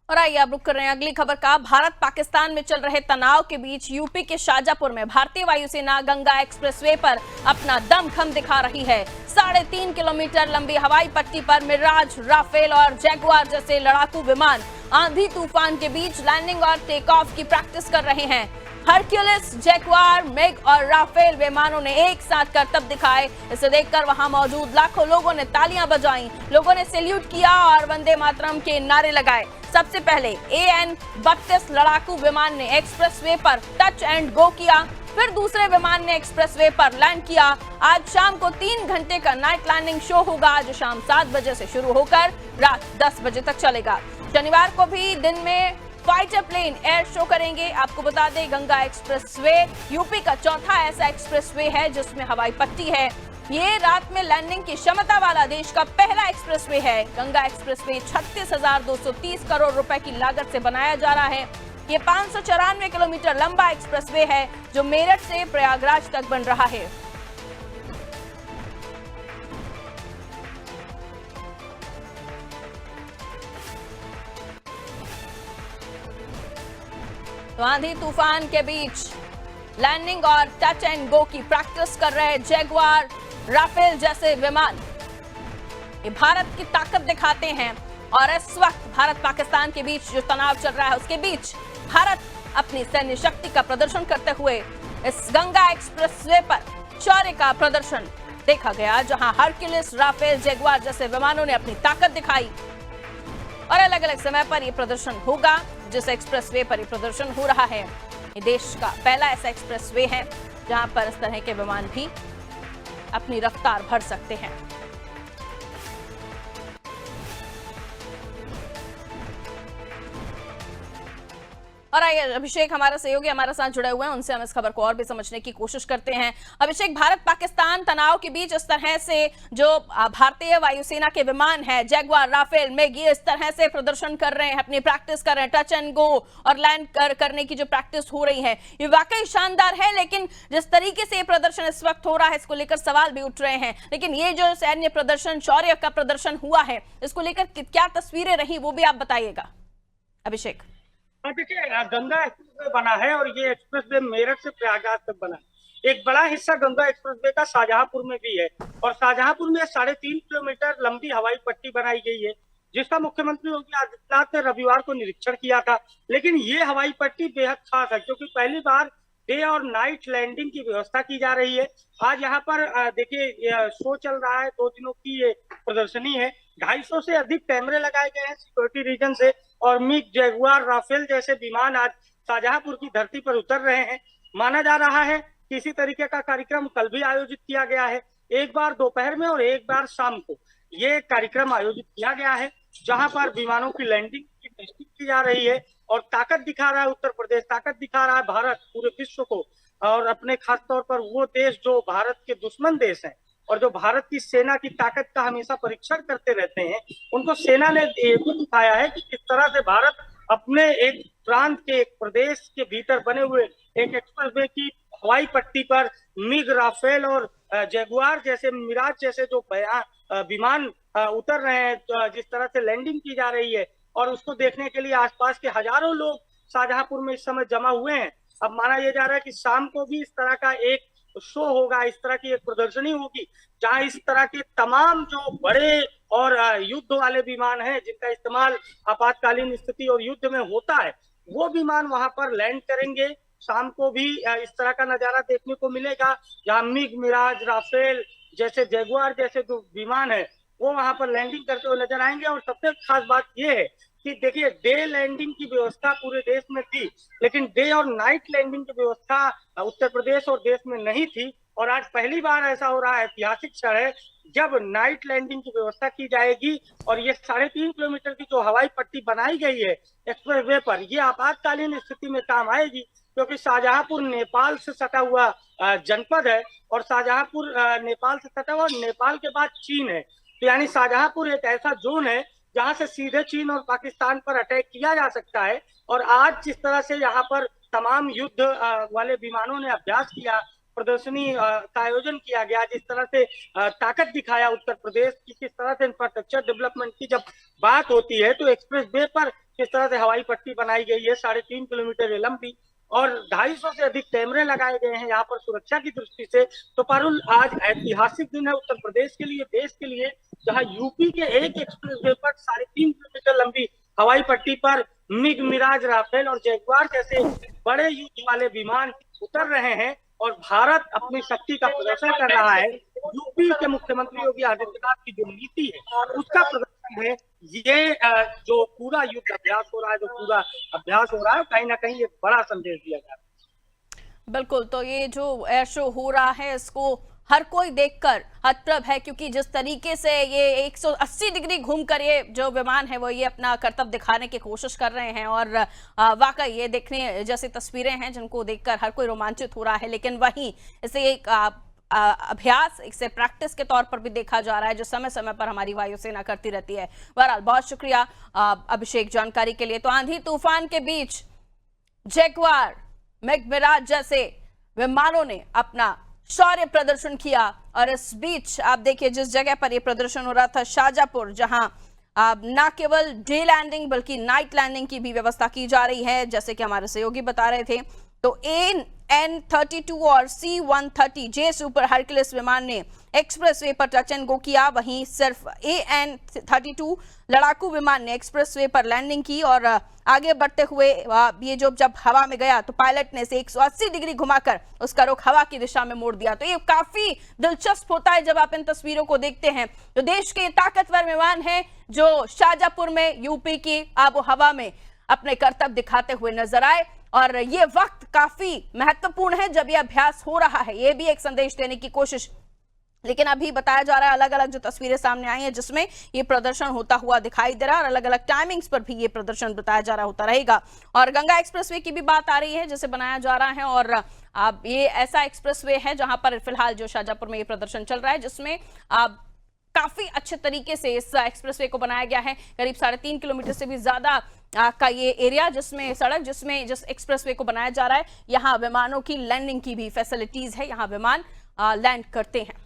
और आइए अब रुक कर रहे हैं अगली खबर का। भारत पाकिस्तान में चल रहे तनाव के बीच यूपी के शाजापुर में भारतीय वायुसेना गंगा एक्सप्रेसवे पर अपना दमखम दिखा रही है। 3.5 किलोमीटर लंबी हवाई पट्टी पर मिराज, राफेल और जैगुआर जैसे लड़ाकू विमान आंधी तूफान के बीच लैंडिंग और टेक ऑफ की प्रैक्टिस कर रहे हैं। हरक्यूलिस, जैगुआर, मिग और राफेल विमानों ने एक साथ करतब दिखाए। इसे देखकर वहां मौजूद लाखों लोगों ने तालियां बजाईं, लोगों ने सैल्यूट किया और वंदे मातरम के नारे लगाए। सबसे पहले AN-32 लड़ाकू विमान ने एक्सप्रेसवे पर टच एंड गो किया, फिर दूसरे विमान ने एक्सप्रेसवे पर लैंड किया। आज शाम को 3 घंटे का नाइट लैंडिंग शो होगा, जो शाम 7 बजे से शुरू होकर रात 10 बजे तक चलेगा। शनिवार को भी दिन में फाइटर प्लेन एयर शो करेंगे। आपको बता दें, गंगा एक्सप्रेसवे यूपी का चौथा ऐसा एक्सप्रेसवे है जिसमें हवाई पट्टी है। ये रात में लैंडिंग की क्षमता वाला देश का पहला एक्सप्रेसवे है। गंगा एक्सप्रेसवे 36,230 करोड़ रुपए की लागत से बनाया जा रहा है। ये 594 किलोमीटर लंबा एक्सप्रेसवे है जो मेरठ से प्रयागराज तक बन रहा है। तो आंधी तूफान के बीच लैंडिंग और टच एंड गो की प्रैक्टिस कर रहे जैगुआर, राफेल जैसे विमान ये भारत की ताकत दिखाते हैं। और इस वक्त भारत पाकिस्तान के बीच जो तनाव चल रहा है, उसके बीच भारत अपनी सैन्य शक्ति का प्रदर्शन करते हुए इस गंगा एक्सप्रेसवे पर शौर्य का प्रदर्शन देखा गया, जहां हरक्यूलिस, राफेल, जैगुआर जैसे विमानों ने अपनी ताकत दिखाई। और अलग अलग समय पर यह प्रदर्शन होगा। जिस एक्सप्रेसवे पर यह प्रदर्शन हो रहा है, ये देश का पहला ऐसा एक्सप्रेसवे है जहां पर इस तरह के विमान भी अपनी रफ्तार भर सकते हैं। और आइए अभिषेक हमारा सहयोगी हमारे साथ जुड़े हुए हैं, उनसे हम इस खबर को और भी समझने की कोशिश करते हैं। अभिषेक, भारत पाकिस्तान तनाव के बीच इस तरह से जो भारतीय वायुसेना के विमान है, जैगुआर, राफेल, मिग, ये इस तरह से प्रदर्शन कर रहे हैं, अपनी प्रैक्टिस कर रहे हैं, टच एंड गो और लैंड करने की जो प्रैक्टिस हो रही है, ये वाकई शानदार है। लेकिन जिस तरीके से ये प्रदर्शन इस वक्त हो रहा है, इसको लेकर सवाल भी उठ रहे हैं। लेकिन ये जो सैन्य प्रदर्शन, शौर्य का प्रदर्शन हुआ है, इसको लेकर क्या तस्वीरें रही, वो भी आप बताइएगा अभिषेक। देखिए, गंगा एक्सप्रेसवे बना है और ये एक्सप्रेसवे मेरठ से प्रयागराज तक बना है। एक बड़ा हिस्सा गंगा एक्सप्रेसवे का शाहजहांपुर में भी है और शाहजहांपुर में 3.5 किलोमीटर लंबी हवाई पट्टी बनाई गई है, जिसका मुख्यमंत्री योगी आदित्यनाथ ने रविवार को निरीक्षण किया था। लेकिन ये हवाई पट्टी बेहद खास है क्योंकि पहली बार डे और नाइट लैंडिंग की व्यवस्था की जा रही है। आज यहाँ पर देखिए शो चल रहा है, 2 दिनों की ये प्रदर्शनी है। 250 से अधिक कैमरे लगाए गए हैं सिक्योरिटी रीजन से और मिग, जैगुआर, राफेल जैसे विमान आज शाहजहांपुर की धरती पर उतर रहे हैं। माना जा रहा है कि इसी तरीके का कार्यक्रम कल भी आयोजित किया गया है, एक बार दोपहर में और एक बार शाम को ये कार्यक्रम आयोजित किया गया है, जहां पर विमानों की लैंडिंग की टेस्टिंग की जा रही है। और ताकत दिखा रहा है उत्तर प्रदेश, ताकत दिखा रहा है भारत पूरे विश्व को, और अपने खास तौर पर वो देश जो भारत के दुश्मन देश हैं और जो भारत की सेना की ताकत का हमेशा परीक्षण करते रहते हैं, उनको सेना ने ये भी दिखाया है कि किस तरह से भारत अपने एक प्रांत के, एक प्रदेश के भीतर बने हुए एक एक्सप्रेसवे की हवाई पट्टी पर मिग, राफेल और जैगुआर जैसे, मिराज जैसे जो विमान उतर रहे हैं, जिस तरह से लैंडिंग की जा रही है, और उसको देखने के लिए आसपास के हजारों लोग शाहजहांपुर में इस समय जमा हुए हैं। अब माना यह जा रहा है कि शाम को भी इस तरह का एक शो होगा, इस तरह की एक प्रदर्शनी होगी, जहां इस तरह के तमाम जो बड़े और युद्ध वाले विमान हैं, जिनका इस्तेमाल आपातकालीन स्थिति और युद्ध में होता है, वो विमान वहां पर लैंड करेंगे। शाम को भी इस तरह का नजारा देखने को मिलेगा, जहां मिग, मिराज, राफेल जैसे, जैगुआर जैसे जो विमान है वो वहां पर लैंडिंग करते हुए नजर आएंगे। और सबसे खास बात यह है कि देखिए, डे लैंडिंग की व्यवस्था पूरे देश में थी, लेकिन डे और नाइट लैंडिंग की व्यवस्था उत्तर प्रदेश और देश में नहीं थी। और आज पहली बार ऐसा हो रहा है, ऐतिहासिक क्षण है, जब नाइट लैंडिंग की व्यवस्था की जाएगी। और ये 3.5 किलोमीटर की जो हवाई पट्टी बनाई गई है एक्सप्रेसवे पर, ये आपातकालीन स्थिति में काम आएगी, क्योंकि शाहजहांपुर नेपाल से सटा हुआ जनपद है और शाहजहांपुर नेपाल से सटा हुआ, नेपाल के बाद चीन है। तो यानी शाहजहांपुर एक ऐसा जोन है जहां से सीधे चीन और पाकिस्तान पर अटैक किया जा सकता है। और आज जिस तरह से यहाँ पर तमाम युद्ध वाले विमानों ने अभ्यास किया, प्रदर्शनी का आयोजन किया गया, जिस तरह से ताकत दिखाया उत्तर प्रदेश की, किस तरह से इंफ्रास्ट्रक्चर डेवलपमेंट की जब बात होती है तो एक्सप्रेस वे पर किस तरह से हवाई पट्टी बनाई गई है, 3.5 किलोमीटर है लंबी, और 250 से अधिक कैमरे लगाए गए हैं यहाँ पर सुरक्षा की दृष्टि से। तो पारुल, आज ऐतिहासिक दिन है उत्तर प्रदेश के लिए, देश के लिए, जहाँ यूपी के एक एक्सप्रेसवे पर 3.5 किलोमीटर लंबी हवाई पट्टी पर मिग, मिराज, राफेल और जैगुआर जैसे बड़े युद्ध वाले विमान उतर रहे हैं और भारत अपनी शक्ति का प्रदर्शन कर रहा है। यूपी के मुख्यमंत्री योगी आदित्यनाथ की जो नीति है उसका प्रदर्शन है। ये जो पूरा युद्ध अभ्यास हो रहा है, जो पूरा अभ्यास हो रहा है, कहीं ना कहीं एक बड़ा संदेश दिया जा रहा है। बिल्कुल, तो ये जो एयर शो हो रहा है इसको हर कोई देखकर हतप्रभ है, क्योंकि जिस तरीके से ये 180 डिग्री घूमकर ये जो विमान है वो ये अपना करतब दिखाने की कोशिश कर रहे हैं, और वाकई ये देखने जैसी तस्वीरें हैं जिनको देखकर हर कोई रोमांचित हो रहा है। लेकिन वहीं इसे एक अभ्यास, इसे प्रैक्टिस के तौर पर भी देखा जा रहा है, जो समय समय पर हमारी वायुसेना करती रहती है। बहरहाल बहुत शुक्रिया अभिषेक जानकारी के लिए। तो आंधी तूफान के बीच जैगुआर, मिग, मिराज जैसे विमानों ने अपना शौर्य प्रदर्शन किया, और इस बीच आप देखिए जिस जगह पर यह प्रदर्शन हो रहा था, शाहजहांपुर, जहां ना केवल डे लैंडिंग बल्कि नाइट लैंडिंग की भी व्यवस्था की जा रही है, जैसे कि हमारे सहयोगी बता रहे थे। तो AN-32 और C-130 जे सुपर हरक्यूलिस विमान ने एक्सप्रेसवे पर टच एंड गो किया, वहीं सिर्फ AN-32 लड़ाकू विमान ने एक्सप्रेसवे पर लैंडिंग की, और आगे बढ़ते हुए ये जब हवा में गया तो पायलट ने इसे 180 डिग्री घुमाकर उसका रुख हवा की दिशा में मोड़ दिया। तो ये काफी दिलचस्प होता है जब आप इन तस्वीरों को देखते हैं। तो देश के ताकतवर विमान है जो शाहजहांपुर में यूपी की आबो हवा में अपने करतब दिखाते हुए नजर आए, और ये वक्त काफी महत्वपूर्ण है जब यह अभ्यास हो रहा है, ये भी एक संदेश देने की कोशिश। लेकिन अभी बताया जा रहा है अलग अलग जो तस्वीरें सामने आई हैं जिसमें ये प्रदर्शन होता हुआ दिखाई दे रहा है, और अलग अलग टाइमिंग्स पर भी ये प्रदर्शन बताया जा रहा होता रहेगा। और गंगा एक्सप्रेसवे की भी बात आ रही है जिसे बनाया जा रहा है, और अब ये ऐसा एक्सप्रेसवे है जहां पर फिलहाल जो शाहजहांपुर में ये प्रदर्शन चल रहा है, जिसमें काफी अच्छे तरीके से इस एक्सप्रेसवे को बनाया गया है। करीब 3.5 किलोमीटर से भी ज्यादा का ये एरिया, जिसमें सड़क, जिसमें जिस एक्सप्रेसवे को बनाया जा रहा है, यहाँ विमानों की लैंडिंग की भी फैसिलिटीज है, यहाँ विमान लैंड करते हैं।